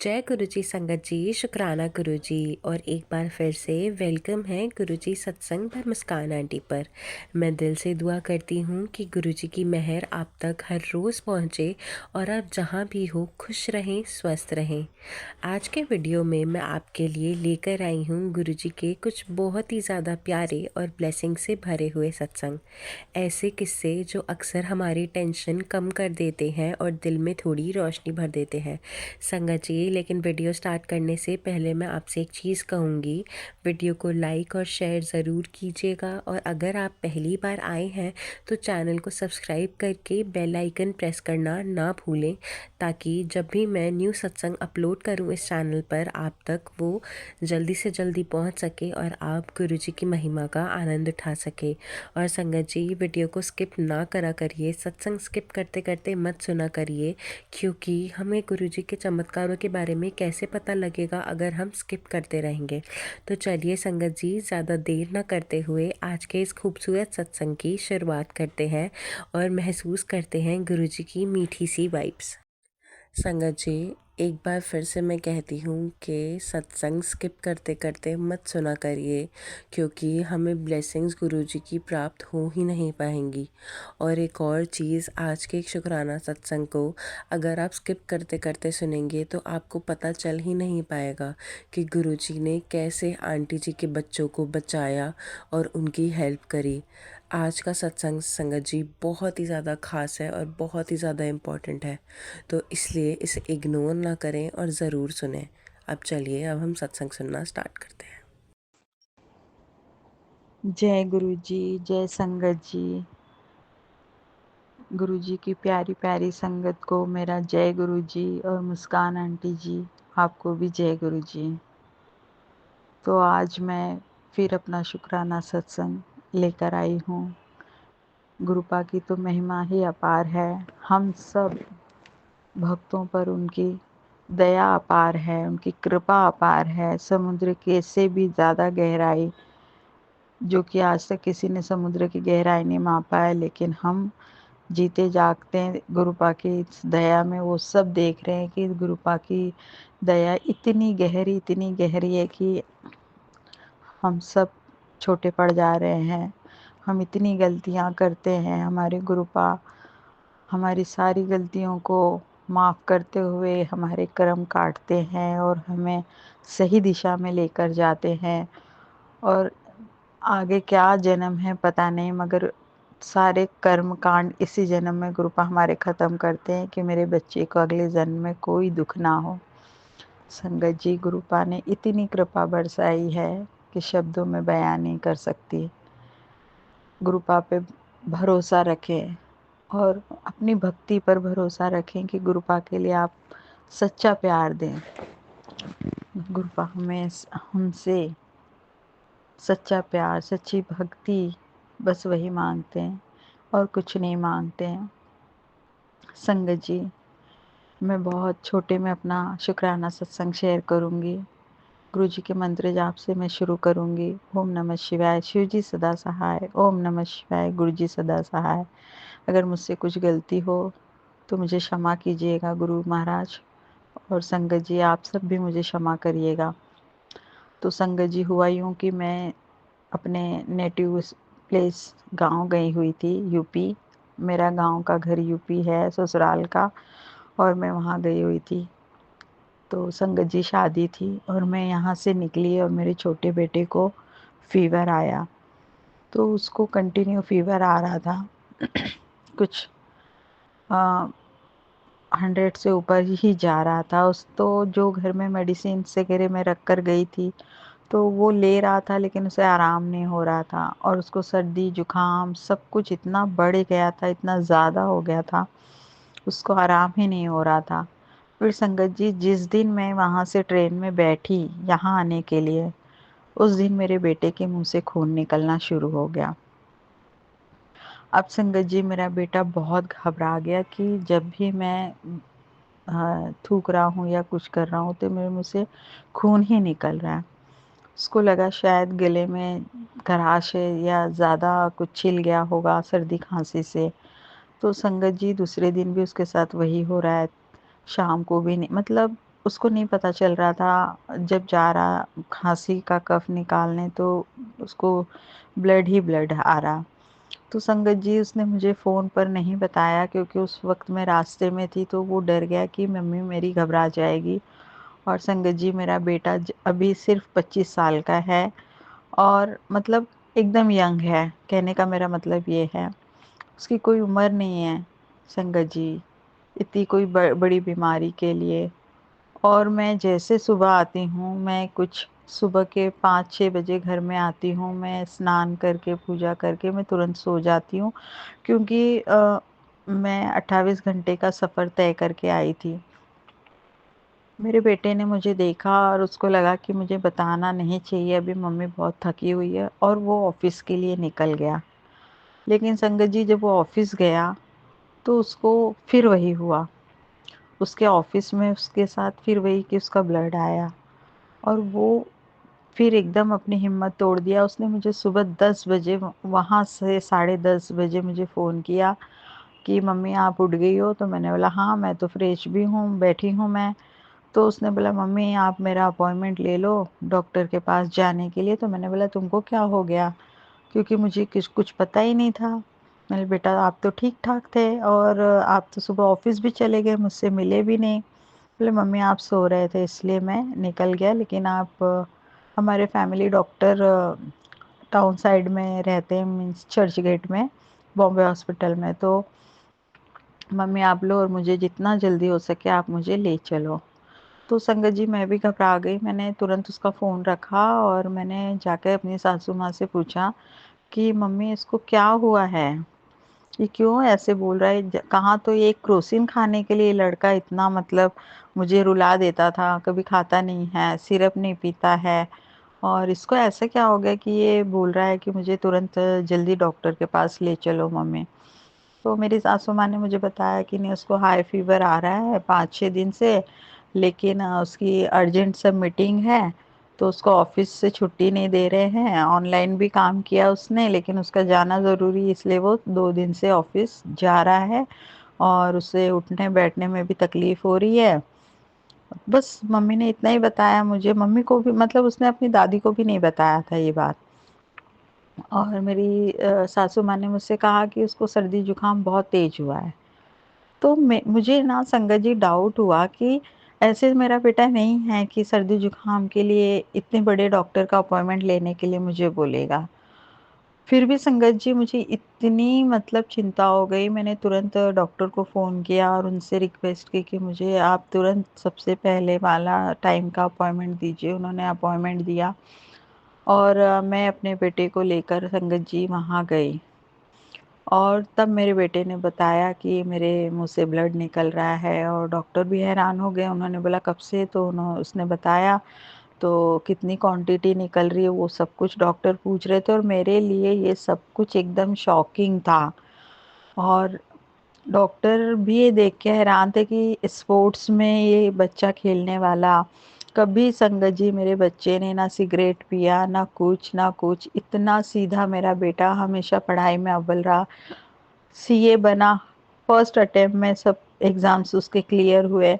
जय गुरुजी संगत जी, शुक्राना गुरुजी। और एक बार फिर से वेलकम है गुरुजी सत्संग पर मुस्कान आंटी पर। मैं दिल से दुआ करती हूँ कि गुरुजी की मेहर आप तक हर रोज़ पहुँचे और आप जहाँ भी हो खुश रहें, स्वस्थ रहें। आज के वीडियो में मैं आपके लिए लेकर आई हूँ गुरुजी के कुछ बहुत ही ज़्यादा प्यारे और ब्लेसिंग से भरे हुए सत्संग। ऐसे किस्से जो अक्सर हमारी टेंशन कम कर देते हैं और दिल में थोड़ी रोशनी भर देते हैं। संगत जी, लेकिन वीडियो स्टार्ट करने से पहले मैं आपसे एक चीज़ कहूँगी, वीडियो को लाइक और शेयर ज़रूर कीजिएगा और अगर आप पहली बार आए हैं तो चैनल को सब्सक्राइब करके बेल आइकन प्रेस करना ना भूलें, ताकि जब भी मैं न्यू सत्संग अपलोड करूँ इस चैनल पर आप तक वो जल्दी से जल्दी पहुंच सके और आप गुरुजी की महिमा का आनंद उठा सके। और संगत जी, वीडियो को स्किप ना करा करिए, सत्संग स्किप करते करते मत सुना करिए, क्योंकि हमें गुरुजी के चमत्कारों के बारे में कैसे पता लगेगा अगर हम स्किप करते रहेंगे। तो चलिए संगत जी, ज़्यादा देर ना करते हुए आज के इस खूबसूरत सत्संग की शुरुआत करते हैं और महसूस करते हैं गुरुजी की मीठी सी वाइब्स। संगत जी, एक बार फिर से मैं कहती हूँ कि सत्संग स्किप करते करते मत सुना करिए, क्योंकि हमें ब्लेसिंग्स गुरुजी की प्राप्त हो ही नहीं पाएंगी। और एक और चीज़, आज के एक शुक्राना सत्संग को अगर आप स्किप करते करते सुनेंगे तो आपको पता चल ही नहीं पाएगा कि गुरुजी ने कैसे आंटी जी के बच्चों को बचाया और उनकी हेल्प करी। आज का सत्संग संगत जी बहुत ही ज़्यादा ख़ास है और बहुत ही ज़्यादा इम्पॉर्टेंट है, तो इसलिए इसे इग्नोर ना करें और ज़रूर सुनें। अब चलिए, अब हम सत्संग सुनना स्टार्ट करते हैं। जय गुरु जी, जय संगत जी। गुरु जी की प्यारी प्यारी संगत को मेरा जय गुरु जी, और मुस्कान आंटी जी आपको भी जय गुरु जी। तो आज मैं फिर अपना शुक्राना सत्संग लेकर आई हूँ। गुरुपा की तो महिमा ही अपार है, हम सब भक्तों पर उनकी दया अपार है, उनकी कृपा अपार है। समुद्र के से भी ज़्यादा गहराई, जो कि आज तक किसी ने समुद्र की गहराई नहीं मापा है, लेकिन हम जीते जागते गुरुपा की इस दया में वो सब देख रहे हैं कि गुरुपा की दया इतनी गहरी है कि हम सब छोटे पड़ जा रहे हैं। हम इतनी गलतियां करते हैं, हमारे गुरुपा हमारी सारी गलतियों को माफ़ करते हुए हमारे कर्म काटते हैं और हमें सही दिशा में लेकर जाते हैं। और आगे क्या जन्म है पता नहीं, मगर सारे कर्म कांड इसी जन्म में गुरुपा हमारे ख़त्म करते हैं कि मेरे बच्चे को अगले जन्म में कोई दुख ना हो। संगत जी, गुरुपा ने इतनी कृपा बरसाई है कि शब्दों में बयान नहीं कर सकती। गुरुपा पे भरोसा रखें और अपनी भक्ति पर भरोसा रखें कि गुरुपा के लिए आप सच्चा प्यार दें। गुरुपा हमें हमसे सच्चा प्यार, सच्ची भक्ति, बस वही मांगते हैं और कुछ नहीं मांगते हैं। संगत जी, मैं बहुत छोटे में अपना शुक्राना सत्संग शेयर करूंगी। गुरु जी के मंत्र जाप से मैं शुरू करूंगी। ओम नमः शिवाय, शिव जी सदा सहाय। ओम नमः शिवाय, गुरु जी सदा सहाय। अगर मुझसे कुछ गलती हो तो मुझे क्षमा कीजिएगा गुरु महाराज, और संगत जी आप सब भी मुझे क्षमा करिएगा। तो संगत जी, हुआ यूँ कि मैं अपने नेटिव प्लेस गांव गई हुई थी, यूपी। मेरा गांव का घर यूपी है, ससुराल का, और मैं वहाँ गई हुई थी। तो संगत जी शादी थी और मैं यहाँ से निकली और मेरे छोटे बेटे को फीवर आया। तो उसको कंटिन्यू फीवर आ रहा था कुछ 100 से ऊपर ही जा रहा था। उस तो जो घर में मेडिसिन वगैरह मैं रख कर गई थी तो वो ले रहा था, लेकिन उसे आराम नहीं हो रहा था और उसको सर्दी जुकाम सब कुछ इतना बढ़ गया था, इतना ज़्यादा हो गया था, उसको आराम ही नहीं हो रहा था। फिर संगत जी, जिस दिन मैं वहाँ से ट्रेन में बैठी यहाँ आने के लिए, उस दिन मेरे बेटे के मुंह से खून निकलना शुरू हो गया। अब संगत जी, मेरा बेटा बहुत घबरा गया कि जब भी मैं थूक रहा हूँ या कुछ कर रहा हूँ तो मेरे मुंह से खून ही निकल रहा है। उसको लगा शायद गले में खराश है या ज़्यादा कुछ छिल गया होगा सर्दी खांसी से। तो संगत जी, दूसरे दिन भी उसके साथ वही हो रहा है, शाम को भी नहीं, मतलब उसको नहीं पता चल रहा था, जब जा रहा खाँसी का कफ निकालने तो उसको ब्लड ही ब्लड आ रहा। तो संगत जी उसने मुझे फ़ोन पर नहीं बताया, क्योंकि उस वक़्त मैं रास्ते में थी, तो वो डर गया कि मम्मी मेरी घबरा जाएगी। और संगत जी मेरा बेटा अभी सिर्फ़ 25 साल का है, और मतलब एकदम यंग है, कहने का मेरा मतलब ये है। उसकी कोई उम्र नहीं है संगत जी, इतनी कोई बड़ी बीमारी के लिए। और मैं जैसे सुबह आती हूँ, मैं कुछ सुबह के 5-6 बजे घर में आती हूँ, मैं स्नान करके पूजा करके मैं तुरंत सो जाती हूँ, क्योंकि मैं 28 घंटे का सफ़र तय करके आई थी। मेरे बेटे ने मुझे देखा और उसको लगा कि मुझे बताना नहीं चाहिए, अभी मम्मी बहुत थकी हुई है, और वो ऑफ़िस के लिए निकल गया। लेकिन संगत जी जब वो ऑफ़िस गया, तो उसको फिर वही हुआ। उसके ऑफ़िस में उसके साथ फिर वही कि उसका ब्लड आया, और वो फिर एकदम अपनी हिम्मत तोड़ दिया। उसने मुझे सुबह 10 बजे वहाँ से साढ़े 10 बजे मुझे फ़ोन किया कि मम्मी आप उठ गई हो? तो मैंने बोला हाँ, मैं तो फ्रेश भी हूँ, बैठी हूँ मैं। तो उसने बोला मम्मी आप मेरा अपॉइंटमेंट ले लो डॉक्टर के पास जाने के लिए। तो मैंने बोला तुमको क्या हो गया? क्योंकि मुझे कुछ पता ही नहीं था। मैंने बेटा आप तो ठीक-ठाक थे, और आप तो सुबह ऑफ़िस भी चले गए, मुझसे मिले भी नहीं। बोले मम्मी आप सो रहे थे इसलिए मैं निकल गया, लेकिन आप हमारे फैमिली डॉक्टर टाउन साइड में रहते हैं, मीन्स चर्च गेट में, बॉम्बे हॉस्पिटल में। तो मम्मी आप लो और मुझे जितना जल्दी हो सके आप मुझे ले चलो। तो संगत जी मैं भी घबरा गई, मैंने तुरंत उसका फ़ोन रखा और मैंने जाकर अपनी सासू माँ से पूछा कि मम्मी इसको क्या हुआ है? ये क्यों ऐसे बोल रहा है? कहाँ तो ये क्रोसिन खाने के लिए लड़का इतना मतलब मुझे रुला देता था, कभी खाता नहीं है, सिरप नहीं पीता है, और इसको ऐसा क्या हो गया कि ये बोल रहा है कि मुझे तुरंत जल्दी डॉक्टर के पास ले चलो मम्मी। तो मेरी सासू माँ ने मुझे बताया कि नहीं उसको हाई फ़ीवर आ रहा है 5-6 दिन से, लेकिन उसकी अर्जेंट सब मीटिंग है, तो उसको ऑफ़िस से छुट्टी नहीं दे रहे हैं। ऑनलाइन भी काम किया उसने, लेकिन उसका जाना ज़रूरी इसलिए वो 2 दिन से ऑफ़िस जा रहा है, और उसे उठने-बैठने में भी तकलीफ़ हो रही है। बस मम्मी ने इतना ही बताया मुझे, मम्मी को भी मतलब उसने अपनी दादी को भी नहीं बताया था ये बात। और मेरी सासू माँ ने मुझसे कहा कि उसको सर्दी-जुकाम बहुत तेज़ हुआ है। तो मैं मुझे ना संगत जी डाउट हुआ कि ऐसे मेरा बेटा नहीं है कि सर्दी-जुकाम के लिए इतने बड़े डॉक्टर का अपॉइंटमेंट लेने के लिए मुझे बोलेगा। फिर भी संगत जी मुझे इतनी मतलब चिंता हो गई, मैंने तुरंत डॉक्टर को फ़ोन किया और उनसे रिक्वेस्ट की कि मुझे आप तुरंत सबसे पहले वाला टाइम का अपॉइंटमेंट दीजिए। उन्होंने अपॉइंटमेंट दिया, और मैं अपने बेटे को लेकर संगत जी वहाँ गई। और तब मेरे बेटे ने बताया कि मेरे मुँह से ब्लड निकल रहा है, और डॉक्टर भी हैरान हो गए। उन्होंने बोला कब से? तो उसने बताया, तो कितनी क्वांटिटी निकल रही है वो सब कुछ डॉक्टर पूछ रहे थे, और मेरे लिए ये सब कुछ एकदम शॉकिंग था। और डॉक्टर भी ये देख के हैरान थे कि स्पोर्ट्स में ये बच्चा खेलने वाला, कभी संगत जी मेरे बच्चे ने ना सिगरेट पिया, ना कुछ, इतना सीधा मेरा बेटा हमेशा पढ़ाई में अव्वल रहा। सीए बना, फर्स्ट अटेम्प्ट में सब एग्ज़ाम्स उसके क्लियर हुए।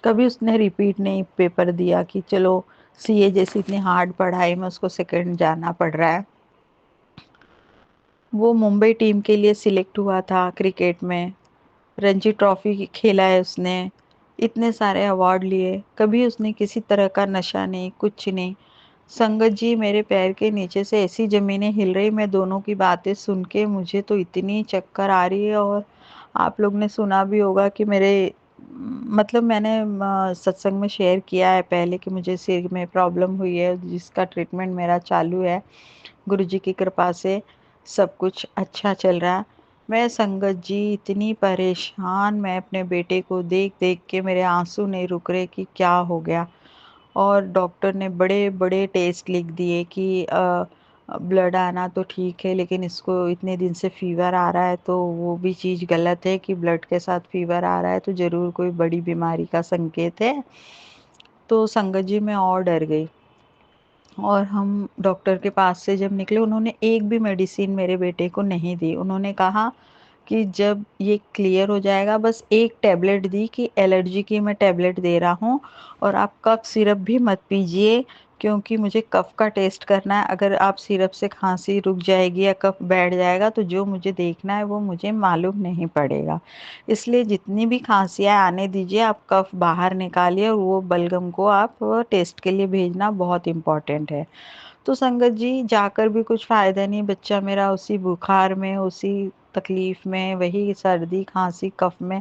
कभी उसने रिपीट नहीं पेपर दिया कि चलो सीए जैसी इतनी हार्ड पढ़ाई में उसको सेकंड जाना पड़ रहा है। वो मुंबई टीम के लिए सिलेक्ट हुआ था क्रिकेट में, रणजी ट्रॉफी खेला है उसने, इतने सारे अवार्ड लिए, कभी उसने किसी तरह का नशा नहीं, कुछ नहीं। संगत जी मेरे पैर के नीचे से ऐसी ज़मीनें हिल रही, मैं दोनों की बातें सुन के मुझे तो इतनी चक्कर आ रही है। और आप लोग ने सुना भी होगा कि मेरे मतलब मैंने सत्संग में शेयर किया है पहले कि मुझे सिर में प्रॉब्लम हुई है, जिसका ट्रीटमेंट मेरा चालू है। गुरुजी की कृपा से सब कुछ अच्छा चल रहा है। मैं संगत जी इतनी परेशान, मैं अपने बेटे को देख-देख के मेरे आँसू नहीं रुक रहे कि क्या हो गया। और डॉक्टर ने बड़े-बड़े टेस्ट लिख दिए कि ब्लड आना तो ठीक है, लेकिन इसको इतने दिन से फ़ीवर आ रहा है, तो वो भी चीज़ गलत है कि ब्लड के साथ फ़ीवर आ रहा है तो ज़रूर कोई बड़ी बीमारी का संकेत है। तो संगत जी मैं और डर गई। और हम डॉक्टर के पास से जब निकले, उन्होंने एक भी मेडिसिन मेरे बेटे को नहीं दी। उन्होंने कहा कि जब ये क्लियर हो जाएगा, बस एक टैबलेट दी कि एलर्जी की मैं टैबलेट दे रहा हूँ और आप कफ सिरप भी मत पीजिए, क्योंकि मुझे कफ का टेस्ट करना है। अगर आप सिरप से खांसी रुक जाएगी या कफ बैठ जाएगा तो जो मुझे देखना है वो मुझे मालूम नहीं पड़ेगा। इसलिए जितनी भी खांसियाँ आने दीजिए, आप कफ बाहर निकालिए और वो बलगम को आप टेस्ट के लिए भेजना बहुत इम्पोर्टेंट है। तो संगत जी जाकर भी कुछ फ़ायदा नहीं, बच्चा मेरा उसी बुखार में, उसी तकलीफ में, वही सर्दी, खाँसी, कफ में,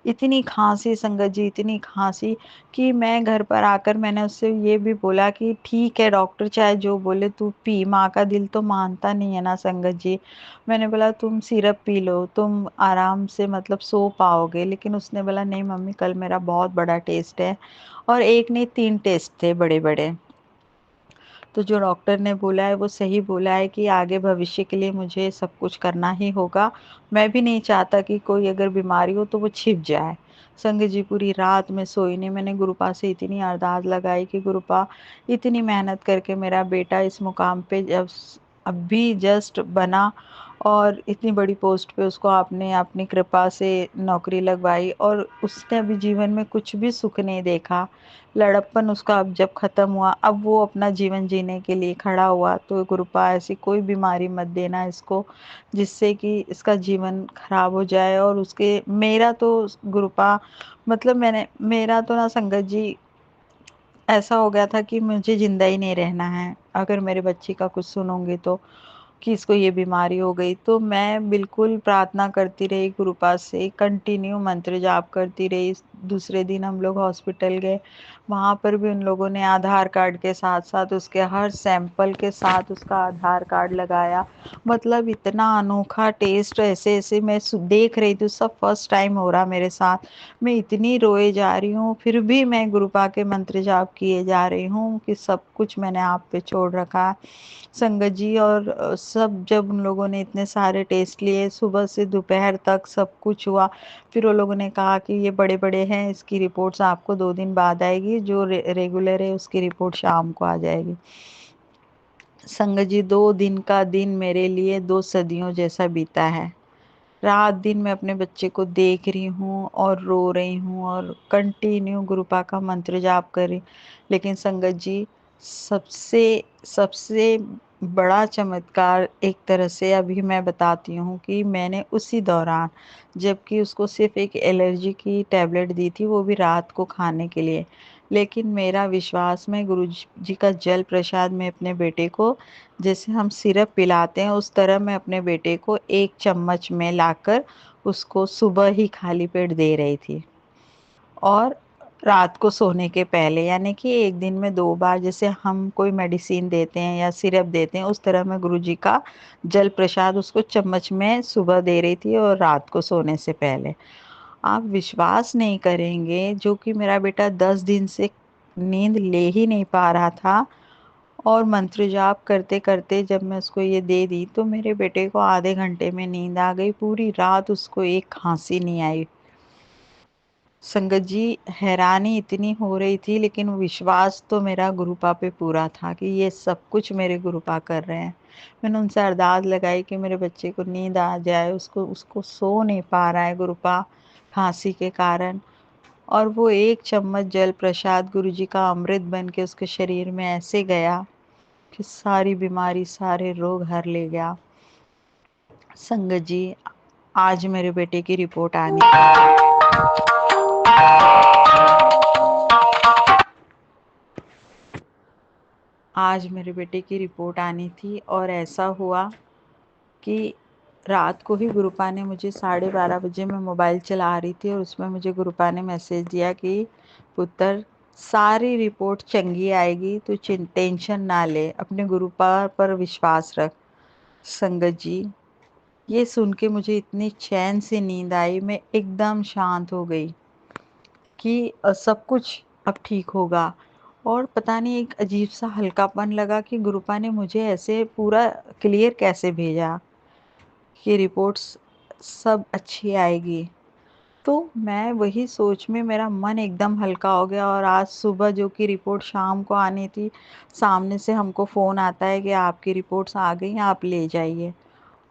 इतनी खाँसी संगत जी, इतनी खाँसी कि मैं घर पर आकर मैंने उससे ये भी बोला कि ठीक है डॉक्टर चाहे जो बोले तू पी, माँ का दिल तो मानता नहीं है ना संगत जी। मैंने बोला तुम सिरप पी लो, तुम आराम से मतलब सो पाओगे। लेकिन उसने बोला नहीं मम्मी कल मेरा बहुत बड़ा टेस्ट है, और एक नहीं 3 टेस्ट थे बड़े-बड़े। तो जो डॉक्टर ने बोला है वो सही बोला है कि आगे भविष्य के लिए मुझे सब कुछ करना ही होगा। मैं भी नहीं चाहता कि कोई अगर बीमारी हो तो वो छिप जाए। संग जी पूरी रात मैं सोई नहीं, मैंने गुरुपा से इतनी अरदास लगाई कि गुरुपा इतनी मेहनत करके मेरा बेटा इस मुकाम पे जब अभी जस्ट बना और इतनी बड़ी पोस्ट पे उसको आपने अपनी कृपा से नौकरी लगवाई, और उसने अभी जीवन में कुछ भी सुख नहीं देखा। लड़प्पन उसका अब जब खत्म हुआ, अब वो अपना जीवन जीने के लिए खड़ा हुआ, तो गुरुपा ऐसी कोई बीमारी मत देना इसको जिससे कि इसका जीवन खराब हो जाए। और उसके मेरा तो गुरुपा मतलब मैंने मेरा तो ना संगत जी ऐसा हो गया था कि मुझे जिंदा ही नहीं रहना है अगर मेरे बच्चे का कुछ सुनूंगी तो, कि इसको ये बीमारी हो गई। तो मैं बिल्कुल प्रार्थना करती रही गुरु पास से, कंटिन्यू मंत्र जाप करती रही। दूसरे दिन हम लोग हॉस्पिटल गए, वहाँ पर भी उन लोगों ने आधार कार्ड के साथ-साथ उसके हर सैंपल के साथ उसका आधार कार्ड लगाया। मतलब इतना अनोखा टेस्ट ऐसे-ऐसे मैं देख रही थी, सब फर्स्ट टाइम हो रहा मेरे साथ। मैं इतनी रोए जा रही हूँ, फिर भी मैं गुरुपा के मंत्र जाप किए जा रही हूँ कि सब कुछ मैंने आप पे छोड़ रखा है। संगत जी और सब जब उन लोगों ने इतने सारे टेस्ट लिए, सुबह से दोपहर तक सब कुछ हुआ। फिर वो लोगों ने कहा कि ये बड़े-बड़े हैं, इसकी रिपोर्ट्स आपको 2 दिन बाद आएगी, जो रेगुलर है उसकी रिपोर्ट शाम को आ जाएगी। संगत जी 2 दिन का दिन मेरे लिए 2 सदियों जैसा बीता है। रात-दिन मैं अपने बच्चे को देख रही हूँ और रो रही हूँ और कंटिन्यू गुरुपा का मंत्र जाप कर रही। लेकिन संगत जी सबसे सबसे बड़ा चमत्कार एक तरह से अभी मैं बताती हूँ कि मैंने उसी दौरान, जबकि उसको सिर्फ़ एक एलर्जी की टैबलेट दी थी, वो भी रात को खाने के लिए। लेकिन मेरा विश्वास, मैं गुरु जी का जल प्रसाद मैं अपने बेटे को जैसे हम सिरप पिलाते हैं उस तरह मैं अपने बेटे को 1 चम्मच में लाकर उसको सुबह ही खाली पेट दे रही थी। और रात को सोने के पहले, यानी कि 1 दिन में 2 बार, जैसे हम कोई मेडिसिन देते हैं या सिरप देते हैं, उस तरह मैं गुरुजी का जल प्रसाद उसको चम्मच में सुबह दे रही थी और रात को सोने से पहले। आप विश्वास नहीं करेंगे, जो कि मेरा बेटा 10 दिन से नींद ले ही नहीं पा रहा था, और मंत्र जाप करते-करते जब मैं उसको ये दे दी, तो मेरे बेटे को आधे घंटे में नींद आ गई, पूरी रात उसको एक खाँसी नहीं आई। संगत जी हैरानी इतनी हो रही थी, लेकिन विश्वास तो मेरा गुरुपा पे पूरा था कि ये सब कुछ मेरे गुरुपा कर रहे हैं। मैंने उनसे अरदास लगाई कि मेरे बच्चे को नींद आ जाए, उसको उसको सो नहीं पा रहा है गुरुपा खाँसी के कारण। और वो 1 चम्मच जल प्रसाद गुरुजी का अमृत बन के उसके शरीर में ऐसे गया कि सारी बीमारी, सारे रोग हर ले गया। संगत जी आज मेरे बेटे की रिपोर्ट आनी आज मेरे बेटे की रिपोर्ट आनी थी, और ऐसा हुआ कि रात को ही गुरुपा ने मुझे 12:30 बजे मैं मोबाइल चला रही थी और उसमें मुझे गुरुपा ने मैसेज दिया कि पुत्र सारी रिपोर्ट चंगी आएगी, तू टेंशन ना ले, अपने गुरुपा पर विश्वास रख। संगत जी ये सुन के मुझे इतनी चैन से नींद आई, मैं एकदम शांत हो गई कि सब कुछ अब ठीक होगा। और पता नहीं एक अजीब-सा हल्कापन लगा कि गुरुपा ने मुझे ऐसे पूरा क्लियर कैसे भेजा कि रिपोर्ट्स सब अच्छी आएगी। तो मैं वही सोच में मेरा मन एकदम हल्का हो गया, और आज सुबह जो कि रिपोर्ट शाम को आनी थी, सामने से हमको फ़ोन आता है कि आपकी रिपोर्ट्स आ गई हैं, आप ले जाइए।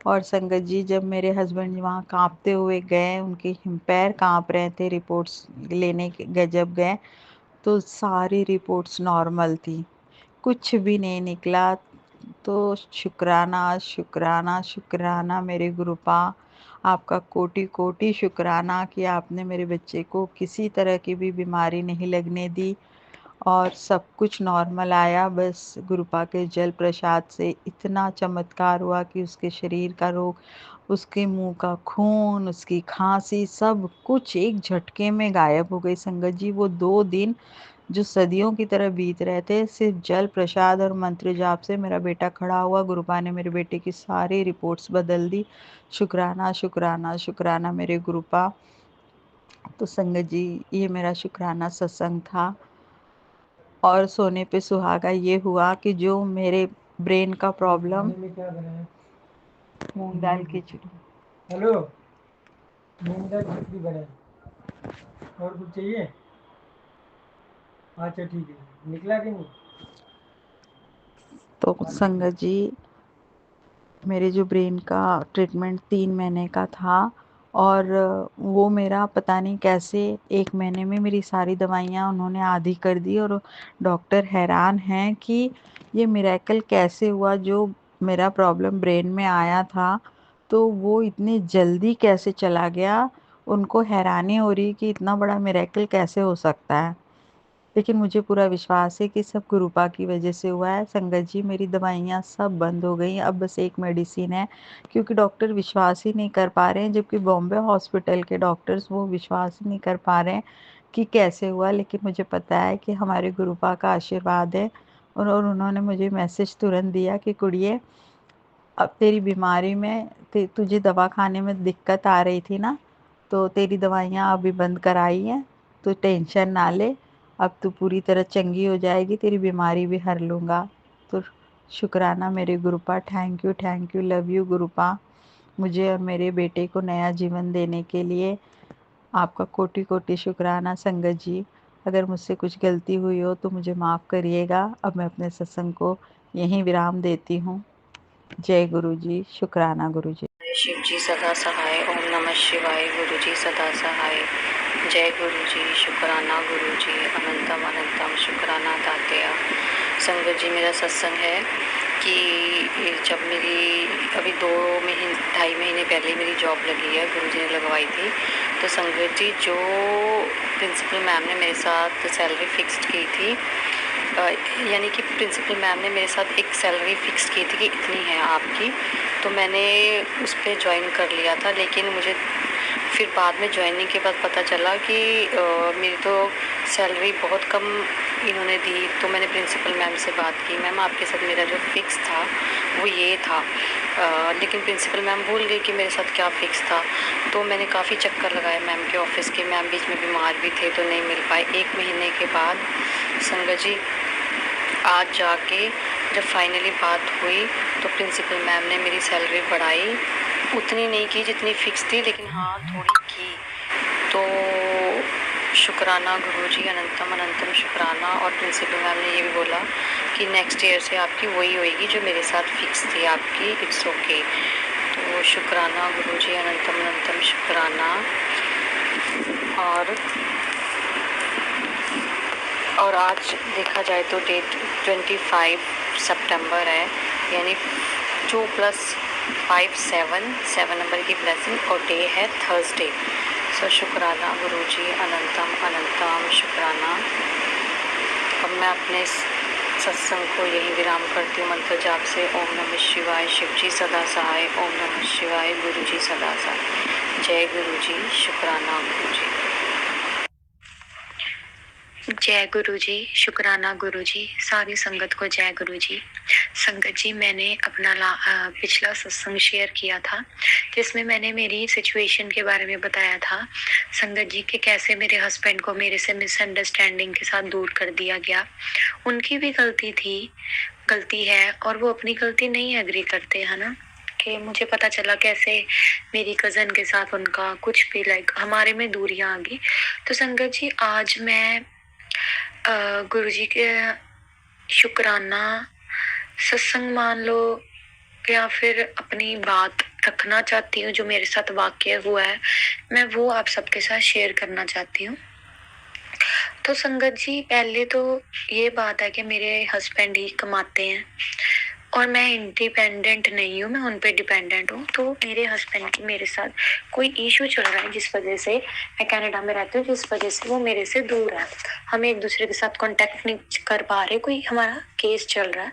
और संगत जी जब मेरे हस्बैंड जी वहाँ काँपते हुए गए, उनके पैर काँप रहे थे रिपोर्ट्स लेने के जब गए, तो सारी रिपोर्ट्स नॉर्मल थी, कुछ भी नहीं निकला। तो शुक्राना, शुक्राना, शुक्राना मेरे गुरुपा, आपका कोटि-कोटि शुक्राना कि आपने मेरे बच्चे को किसी तरह की भी बीमारी नहीं लगने दी और सब कुछ नॉर्मल आया। बस गुरुपा के जल प्रसाद से इतना चमत्कार हुआ कि उसके शरीर का रोग, उसके मुँह का खून, उसकी खाँसी सब कुछ एक झटके में गायब हो गई संगत जी। वो 2 दिन जो सदियों की तरह बीत रहे थे, सिर्फ जल प्रसाद और मंत्र जाप से मेरा बेटा खड़ा हुआ। गुरुपा ने मेरे बेटे की सारी रिपोर्ट्स बदल दी। शुक्राना, शुक्राना, शुक्राना मेरे गुरुपा। तो संगत जी ये मेरा शुक्राना सत्संग था। और सोने पे सुहागा ये हुआ कि जो मेरे ब्रेन का प्रॉब्लम, खाने में क्या बनाया? मूंग दाल खिचड़ी। हेलो, मूंग दाल खिचड़ी बनाए। और कुछ चाहिए? अच्छा ठीक है, निकला कि नहीं? तो अच्छा ठीक। संगत जी मेरे जो ब्रेन का ट्रीटमेंट 3 महीने का था और वो मेरा पता नहीं कैसे 1 महीने में मेरी सारी दवाइयाँ उन्होंने आधी कर दी और डॉक्टर हैरान हैं कि ये मिरेकल कैसे हुआ। जो मेरा प्रॉब्लम ब्रेन में आया था, तो वो इतनी जल्दी कैसे चला गया, उनको हैरानी हो रही कि इतना बड़ा मिरेकल कैसे हो सकता है। लेकिन मुझे पूरा विश्वास है कि सब गुरुपा की वजह से हुआ है। संगत जी मेरी दवाइयाँ सब बंद हो गई, अब बस एक मेडिसिन है, क्योंकि डॉक्टर विश्वास ही नहीं कर पा रहे हैं, जबकि बॉम्बे हॉस्पिटल के डॉक्टर्स वो विश्वास ही नहीं कर पा रहे हैं कि कैसे हुआ। लेकिन मुझे पता है कि हमारे गुरुपा का आशीर्वाद है। और उन्होंने मुझे मैसेज तुरंत दिया कि कुड़िए, अब तेरी बीमारी में तुझे दवा खाने में दिक्कत आ रही थी ना, तो तेरी दवाइयाँ अभी बंद कराई हैं, तो टेंशन ना ले, अब तू पूरी तरह चंगी हो जाएगी, तेरी बीमारी भी हर लूँगा। तो शुक्राना मेरे गुरुपा, थैंक यू, लव यू गुरुपा, मुझे और मेरे बेटे को नया जीवन देने के लिए आपका कोटि-कोटि शुक्राना। संगत जी अगर मुझसे कुछ गलती हुई हो तो मुझे माफ़ करिएगा। अब मैं अपने सत्संग को यहीं विराम देती हूँ। जय गुरु जी, शुक्राना गुरु जी। शिव जी सदा सहाय। ओम नमः शिवाय। गुरु जी सदा सहाय। जय गुरु जी, शुक्राना गुरु जी, अनंतम अनंतम शुक्राना दातेया। संगत जी मेरा सत्संग है कि जब मेरी अभी 2-2.5 महीने पहले मेरी जॉब लगी है, गुरु जी ने लगवाई थी। तो संगत जी जो प्रिंसिपल मैम ने मेरे साथ सैलरी फिक्स्ड की थी, यानी कि प्रिंसिपल मैम ने मेरे साथ एक सैलरी फिक्स की थी कि इतनी है आपकी, तो मैंने उस पर ज्वाइन कर लिया था। लेकिन मुझे फिर बाद में ज्वाइनिंग के बाद पता चला कि मेरी तो सैलरी बहुत कम इन्होंने दी। तो मैंने प्रिंसिपल मैम से बात की, मैम आपके साथ मेरा जो फिक्स था वो ये था। लेकिन प्रिंसिपल मैम भूल गई कि मेरे साथ क्या फ़िक्स था। तो मैंने काफ़ी चक्कर लगाए मैम के ऑफ़िस के, मैम बीच में बीमार भी थे तो नहीं मिल पाए। 1 महीने के बाद संगत जी आज जाके जब फाइनली बात हुई तो प्रिंसिपल मैम ने मेरी सैलरी बढ़ाई, उतनी नहीं की जितनी फ़िक्स थी, लेकिन हाँ थोड़ी की। तो शुक्राना गुरुजी, अनंतम अनंतम शुक्राना। और प्रिंसिपल मैम ने ये भी बोला कि नेक्स्ट ईयर से आपकी वही होएगी जो मेरे साथ फिक्स थी आपकी, इट्स ओके। तो शुक्राना गुरुजी, अनंतम अनंतम शुक्राना। और आज देखा जाए तो डेट 25 सितंबर है, यानी 2+5 7 नंबर की ब्लेसिंग और डे है थर्सडे। सो शुक्राना गुरुजी, अनंतम अनंतम शुक्राना। अब मैं अपने सत्संग को यही विराम करती हूँ मंत्र जाप से। ओम नमः शिवाय। शिव जी सदा सहाय। ओम नमः शिवाय। गुरु जी सदा सहाय। जय गुरु जी, शुक्राना गुरु जी। जय गुरु जी, शुक्राना गुरु जी, सारी संगत को जय गुरु जी। संगत जी मैंने अपना पिछला सत्संग शेयर किया था जिसमें मैंने मेरी सिचुएशन के बारे में बताया था संगत जी के कैसे मेरे हस्बैंड को मेरे से मिसअंडरस्टैंडिंग के साथ दूर कर दिया गया। उनकी भी गलती है और वो अपनी गलती नहीं एग्री करते है ना, कि मुझे पता चला कैसे मेरी कज़न के साथ उनका कुछ भी हमारे में दूरियां आ गई। तो संगत जी आज मैं गुरुजी के शुक्राना सत्संग मान लो या फिर अपनी बात रखना चाहती हूँ, जो मेरे साथ वाकया हुआ है, मैं वो आप सबके साथ शेयर करना चाहती हूँ। तो संगत जी, पहले तो ये बात है कि मेरे हस्बैंड ही कमाते हैं और मैं इंडिपेंडेंट नहीं हूँ, मैं उन पे डिपेंडेंट हूँ। तो मेरे हस्बैंड की मेरे साथ कोई इशू चल रहा है, जिस वजह से मैं कनाडा में रहती हूँ, जिस वजह से वो मेरे से दूर है। हम एक दूसरे के साथ कांटेक्ट नहीं कर पा रहे, कोई हमारा केस चल रहा है,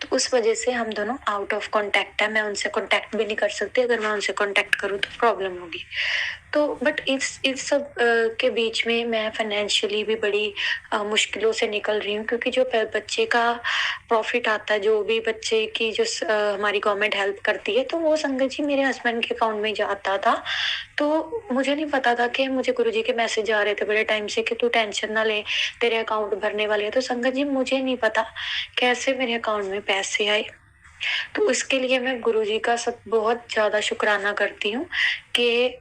तो उस वजह से हम दोनों आउट ऑफ कांटेक्ट है। मैं उनसे कांटेक्ट भी नहीं कर सकती, अगर मैं उनसे कांटेक्ट करूँ तो प्रॉब्लम होगी। तो बट इस सब के बीच में मैं फाइनेंशियली भी बड़ी मुश्किलों से निकल रही हूँ, क्योंकि जो बच्चे का प्रॉफिट आता है, जो भी बच्चे की जो हमारी गवर्नमेंट हेल्प करती है, तो वो संगत जी मेरे हस्बैंड के अकाउंट में जाता था। तो मुझे नहीं पता था कि मुझे गुरुजी के मैसेज आ रहे थे बड़े टाइम से कि तू टेंशन ना ले, तेरे अकाउंट भरने वाले है। तो संगत जी, मुझे नहीं पता कैसे मेरे अकाउंट में पैसे आए। तो इसके लिए मैं गुरुजी का सब बहुत ज्यादा शुक्राना करती हूँ कि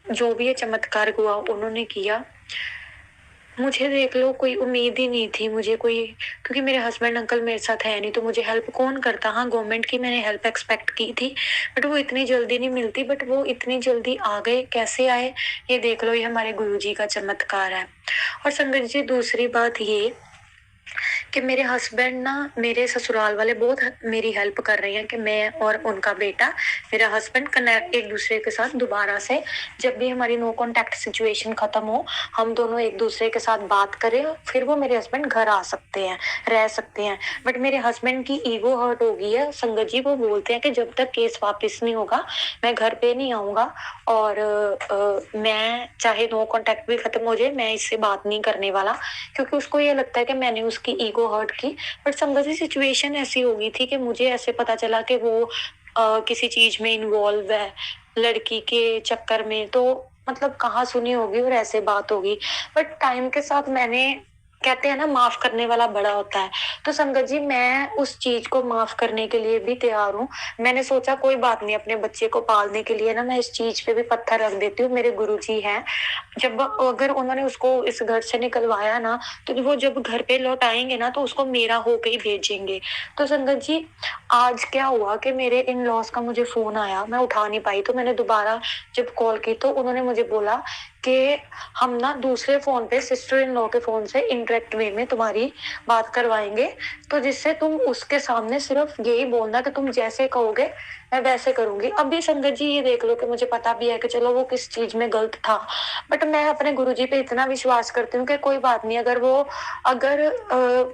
जो भी ये चमत्कार हुआ उन्होंने किया। मुझे देख लो, कोई उम्मीद ही नहीं थी मुझे कोई, क्योंकि मेरे हस्बैंड अंकल मेरे साथ है नहीं, तो मुझे हेल्प कौन करता। हाँ, गवर्नमेंट की मैंने हेल्प एक्सपेक्ट की थी, बट वो इतनी जल्दी नहीं मिलती। बट वो इतनी जल्दी आ गए, कैसे आए ये देख लो, ये हमारे गुरुजी का चमत्कार है। और संगत जी, दूसरी बात ये कि मेरे हस्बैंड ना, मेरे ससुराल वाले बहुत मेरी हेल्प कर रही हैं कि मैं और उनका बेटा, मेरा हस्बैंड एक दूसरे के साथ दोबारा से, जब भी हमारी नो कॉन्टैक्ट सिचुएशन खत्म हो, हम दोनों एक दूसरे के साथ बात करें, फिर वो मेरे हस्बैंड घर आ सकते हैं, रह सकते हैं। बट मेरे हस्बैंड की ईगो हर्ट हो गई है संगत जी। वो बोलते हैं कि जब तक केस वापस नहीं होगा मैं घर पे नहीं आऊंगा, और मैं चाहे नो कॉन्टैक्ट भी खत्म हो जाए, मैं इससे बात नहीं करने वाला, क्योंकि उसको ये लगता है कि मैंने उसकी ईगो हर्ट की। बट संगत जी, सिचुएशन ऐसी हो गई थी कि मुझे ऐसे पता चला कि वो किसी चीज में इन्वॉल्व है लड़की के चक्कर में, तो मतलब कहाँ सुनी होगी और ऐसे बात होगी। बट टाइम के साथ मैंने, कहते हैं ना, माफ करने वाला बड़ा होता है। तो संगत जी, मैं उस चीज को माफ करने के लिए भी तैयार हूँ। मैंने सोचा कोई बात नहीं, अपने बच्चे को पालने के लिए ना मैं इस चीज पे भी पत्थर रख देती हूँ। मेरे गुरुजी हैं, जब अगर उन्होंने उसको इस घर से निकलवाया ना, तो वो जब घर पे लौट आएंगे ना, तो उसको मेरा होके ही भेजेंगे। तो संगत जी, आज क्या हुआ कि मेरे इन लॉस का मुझे फोन आया, मैं उठा नहीं पाई, तो मैंने दोबारा जब कॉल की तो उन्होंने मुझे बोला कि हम ना दूसरे फोन पे, सिस्टर इन लॉ के फोन से इंटरेक्ट वे में तुम्हारी बात करवाएंगे, तो जिससे तुम उसके सामने सिर्फ यही बोलना कि तुम जैसे कहोगे मैं वैसे करूंगी। अब भी संगत जी, ये देख लो कि मुझे पता भी है कि चलो वो किस चीज में गलत था, बट मैं अपने गुरुजी पे इतना विश्वास करती हूँ कि कोई बात नहीं, अगर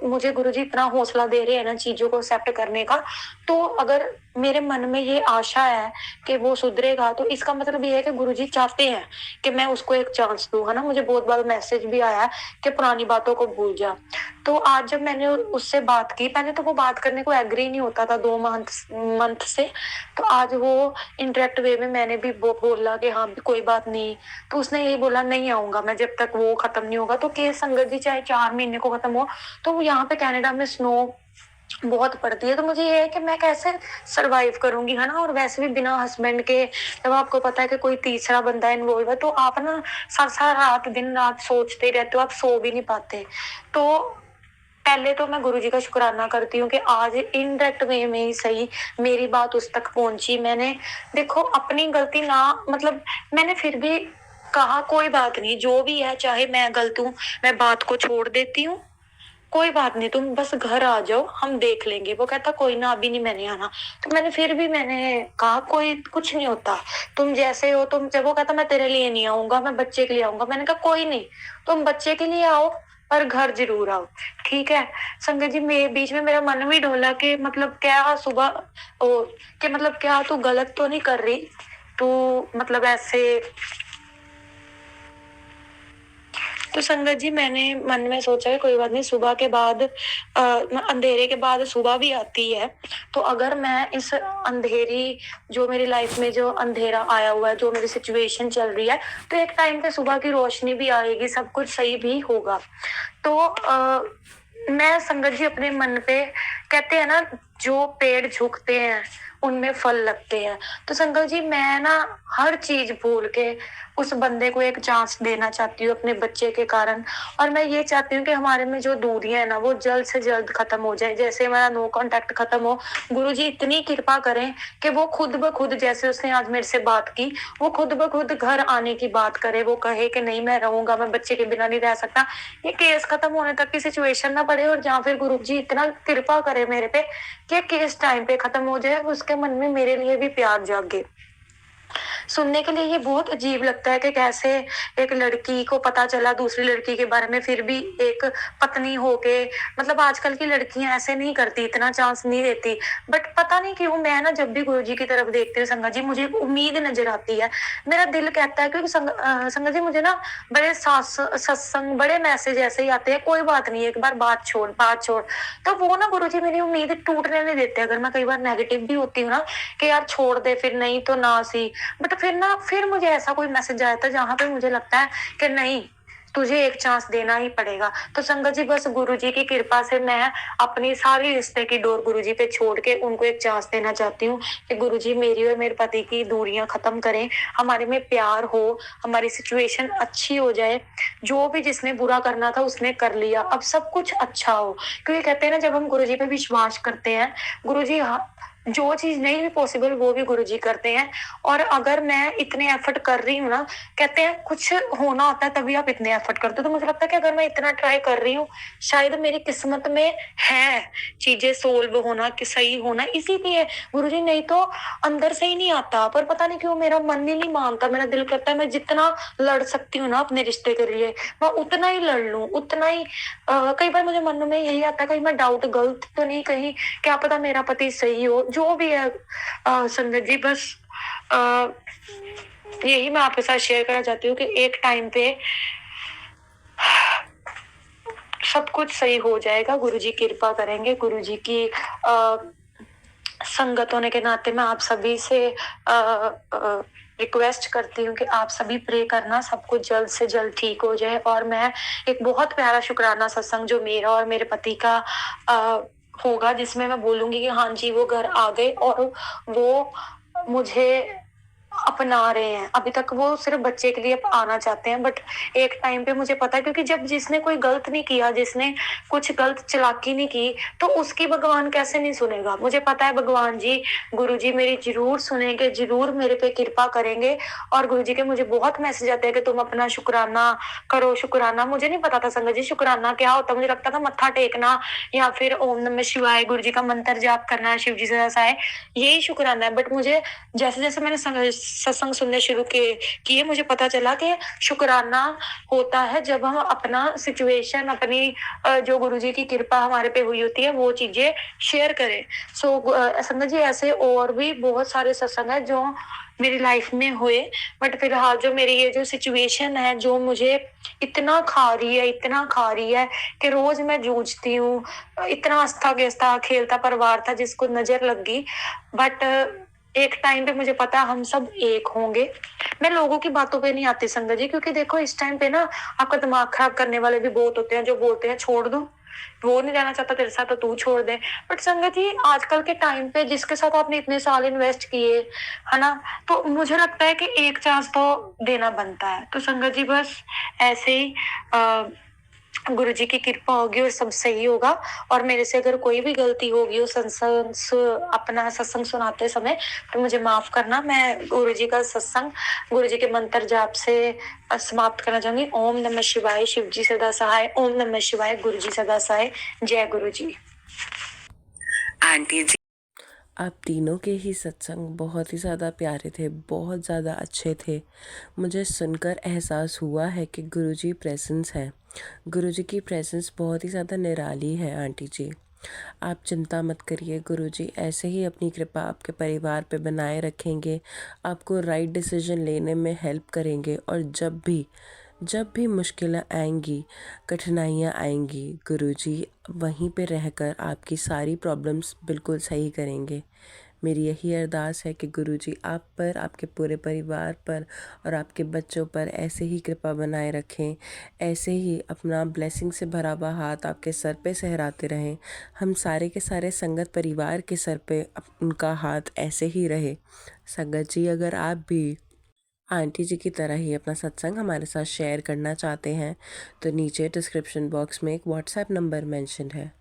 मुझे गुरुजी इतना हौसला दे रहे हैं ना चीजों को एक्सेप्ट करने का, तो अगर मेरे मन में ये आशा है कि वो सुधरेगा, तो इसका मतलब ये है कि गुरुजी चाहते हैं कि मैं उसको एक चांस दूं, है ना। मुझे बहुत बार मैसेज भी आया कि पुरानी बातों को भूल जा। तो आज जब मैंने उससे बात की, पहले तो वो बात करने को एग्री नहीं होता था 2 मंथ से, तो आज वो इंटरेक्ट वे में मैंने भी बोला कि हाँ कोई बात नहीं, तो उसने यही बोला नहीं आऊंगा मैं जब तक वो खत्म नहीं होगा। तो केस संगत जी चाहे 4 महीने को खत्म हो, तो यहाँ पे कनाडा में स्नो बहुत पड़ती है, तो मुझे ये है कि मैं कैसे सरवाइव करूंगी, है ना। और वैसे भी बिना हस्बैंड के, जब आपको पता है कि कोई तीसरा बंदा इन्वॉल्व है, तो आप ना सारा रात दिन रात सोचते रहते हो, आप सो भी नहीं पाते। तो पहले तो मैं गुरुजी का शुक्राना करती हूँ कि आज इनडायरेक्ट वे में ही सही मेरी बात उस तक पहुंची। मैंने, देखो, अपनी गलती ना, मतलब मैंने फिर भी कहा कोई बात नहीं, जो भी है, चाहे मैं गलत हूँ, मैं बात को छोड़ देती हूँ, कोई बात नहीं, तुम बस घर आ जाओ, हम देख लेंगे। वो कहता कोई ना, अभी नहीं मैंने आना। तो मैंने कहा कोई कुछ नहीं होता, तुम जैसे हो तुम। जब वो कहता मैं तेरे लिए नहीं आऊंगा, मैं बच्चे के लिए आऊंगा, मैंने कहा कोई नहीं, तुम बच्चे के लिए आओ पर घर जरूर आओ, ठीक है। संगत जी, मेरे बीच में मेरा मन भी डोला कि मतलब क्या सुबह ओ कि मतलब क्या तू गलत तो नहीं कर रही, तू मतलब ऐसे। तो संगत जी, मैंने मन में सोचा कि कोई बात नहीं, सुबह के बाद अंधेरे के बाद सुबह भी आती है, तो अगर मैं इस अंधेरी, जो मेरी लाइफ में जो अंधेरा आया हुआ है, जो मेरी सिचुएशन चल रही है, तो एक टाइम पे सुबह की रोशनी भी आएगी, सब कुछ सही भी होगा। तो मैं संगत जी अपने मन पे, कहते हैं ना, जो पेड़ झुकते हैं उनमें फल लगते हैं। तो संकट जी मैं ना हर चीज भूल के उस बंदे को एक चांस देना चाहती हूँ अपने बच्चे के कारण। और मैं ये चाहती हूँ कि हमारे में जो दूरियां है ना वो जल्द से जल्द खत्म हो जाए, जैसे हमारा नो कांटेक्ट खत्म हो। गुरुजी इतनी कृपा करें कि वो खुद ब खुद, जैसे उसने आज मेरे से बात की, वो खुद ब खुद घर आने की बात करे, वो कहे कि नहीं मैं रहूंगा, मैं बच्चे के बिना नहीं रह सकता। ये केस खत्म होने तक की सिचुएशन ना पड़े, और जहाँ फिर गुरुजी इतना कृपा करे मेरे पे कि केस टाइम पे खत्म हो जाए, उसके मन में मेरे लिए भी प्यार जागे। सुनने के लिए ये बहुत अजीब लगता है कि कैसे एक लड़की को पता चला दूसरी लड़की के बारे में, फिर भी एक पत्नी होके, मतलब आजकल की लड़कियां ऐसे नहीं करती, इतना चांस नहीं देती। बट पता नहीं क्यों मैं ना जब भी गुरुजी की तरफ देखती हूँ संगत जी, मुझे एक उम्मीद नजर आती है। मेरा दिल कहता है क्योंकि संगत जी मुझे ना बड़े सत्संग, बड़े मैसेज ऐसे ही आते हैं, कोई बात नहीं एक बार बात छोड़ बात छोड़, तो वो ना गुरुजी मेरी उम्मीद टूटने नहीं देते। अगर मैं कई बार नेगेटिव भी होती हूँ ना कि यार छोड़ दे, फिर नहीं तो ना सी, बट फिर मुझे ऐसा कोई मैसेज आया था जहां पे मुझे लगता है कि नहीं, तुझे एक चांस देना ही पड़ेगा। तो संगत जी बस गुरुजी की कृपा से मैं अपनी सारी रिश्ते की डोर गुरुजी पे छोड़ के उनको एक चांस देना चाहती हूँ कि गुरुजी मेरी और मेरे पति की दूरियां खत्म करें, हमारे में प्यार हो, हमारी सिचुएशन अच्छी हो जाए। जो भी जिसने बुरा करना था उसने कर लिया, अब सब कुछ अच्छा हो। क्योंकि कहते हैं ना जब हम गुरुजी पे विश्वास करते हैं, गुरुजी जो चीज नहीं भी पॉसिबल वो भी गुरुजी करते हैं। और अगर मैं इतने एफर्ट कर रही हूँ ना, कहते हैं कुछ होना होता है तभी आप इतने एफर्ट करते हो, तो मुझे लगता है कि अगर मैं इतना ट्राई कर रही हूँ, शायद मेरी किस्मत में है चीजें सोल्व होना, कि सही होना, इसीलिए गुरुजी, नहीं तो अंदर से ही नहीं आता। पर पता नहीं क्यों मेरा मन ही नहीं मानता, मेरा दिल करता है मैं जितना लड़ सकती हूँ ना अपने रिश्ते के लिए मैं उतना ही लड़ लूं, उतना ही। कई बार मुझे मन में यही आता है कहीं मैं डाउट गलत तो नहीं, कहीं क्या पता मेरा पति सही हो, जो भी है। संगत जी बस यही मैं आपके साथ शेयर करना चाहती हूँ कि एक टाइम पे सब कुछ सही हो जाएगा, गुरुजी कृपा करेंगे। गुरुजी की संगत होने के नाते मैं आप सभी से रिक्वेस्ट करती हूँ कि आप सभी प्रे करना सब कुछ जल्द से जल्द ठीक हो जाए। और मैं एक बहुत प्यारा शुक्राना सत्संग जो मेरा और मेरे पति का होगा, जिसमें मैं बोलूंगी कि हाँ जी वो घर आ गए और वो मुझे अपना रहे हैं। अभी तक वो सिर्फ बच्चे के लिए आना चाहते हैं, बट एक टाइम पे मुझे पता है, क्योंकि जब जिसने कोई गलत नहीं किया, जिसने कुछ गलत चालाकी नहीं की, तो उसकी भगवान कैसे नहीं सुनेगा। मुझे पता है भगवान जी, गुरु जी मेरी जरूर सुनेंगे, जरूर मेरे पे कृपा करेंगे। और गुरु जी के मुझे बहुत मैसेज आते हैं कि तुम अपना शुक्राना करो। शुक्राना मुझे नहीं पता था संगत जी शुक्राना क्या होता, मुझे लगता था मत्था टेकना या फिर ओम नमः शिवाय गुरु जी का मंत्र जाप करना, शिव जी से ऐसा है, यही शुक्राना है। बट मुझे जैसे जैसे मैंने सत्संग सुनने शुरू किए मुझे पता चला कि शुक्राना होता है जब हम अपना सिचुएशन, अपनी जो गुरुजी की कृपा हमारे पे हुई होती है वो चीजें शेयर करें। संगत जी ऐसे और भी बहुत सारे सत्संग है जो मेरी लाइफ में हुए, बट फिलहाल जो मेरी ये जो सिचुएशन है जो मुझे इतना खा रही है, इतना खा रही है कि रोज मैं जूझती हूँ। इतना आस्था गेस्था खेलता परिवार था जिसको नजर लग गई, बट एक टाइम पे मुझे पता हम सब एक होंगे। मैं लोगों की बातों पे नहीं आती संगत जी, क्योंकि देखो इस टाइम पे ना आपका दिमाग खराब करने वाले भी बहुत होते हैं जो बोलते हैं छोड़ दो, वो नहीं रहना चाहता तेरे साथ तो तू छोड़ दे। बट संगत जी आजकल के टाइम पे जिसके साथ आपने इतने साल इन्वेस्ट किए है ना, तो मुझे लगता है कि एक चांस तो देना बनता है। तो संगत जी बस ऐसे ही गुरु जी की कृपा होगी और सब सही होगा। और मेरे से अगर कोई भी गलती होगी हो अपना सत्संग सुनाते समय तो मुझे माफ करना। मैं गुरु जी का सत्संग गुरु जी के मंत्र जाप से समाप्त करना चाहूंगी। ओम नमः शिवाय, शिव जी सदा सहाय। ओम नमः शिवाय, गुरु जी सदा सहाय। जय गुरु जी। आंटी जी आप तीनों के ही सत्संग बहुत ही ज़्यादा प्यारे थे, बहुत ज़्यादा अच्छे थे। मुझे सुनकर एहसास हुआ है कि गुरुजी प्रेजेंस है, गुरुजी की प्रेजेंस बहुत ही ज़्यादा निराली है। आंटी जी आप चिंता मत करिए, गुरुजी ऐसे ही अपनी कृपा आपके परिवार पे बनाए रखेंगे, आपको राइट डिसीजन लेने में हेल्प करेंगे। और जब भी मुश्किलें आएंगी, कठिनाइयाँ आएंगी, गुरुजी वहीं पे रहकर आपकी सारी प्रॉब्लम्स बिल्कुल सही करेंगे। मेरी यही अरदास है कि गुरुजी आप पर, आपके पूरे परिवार पर और आपके बच्चों पर ऐसे ही कृपा बनाए रखें, ऐसे ही अपना ब्लेसिंग से भरा हुआ हाथ आपके सर पे सहराते रहें। हम सारे के सारे संगत परिवार के सर पे उनका हाथ ऐसे ही रहे। संगत जी, अगर आप भी आंटी जी की तरह ही अपना सत्संग हमारे साथ शेयर करना चाहते हैं तो नीचे डिस्क्रिप्शन बॉक्स में एक व्हाट्सएप नंबर मेंशन है।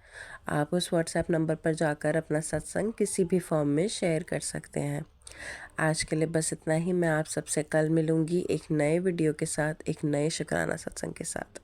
आप उस व्हाट्सएप नंबर पर जाकर अपना सत्संग किसी भी फॉर्म में शेयर कर सकते हैं। आज के लिए बस इतना ही। मैं आप सबसे कल मिलूंगी एक नए वीडियो के साथ, एक नए शुक्राना सत्संग के साथ।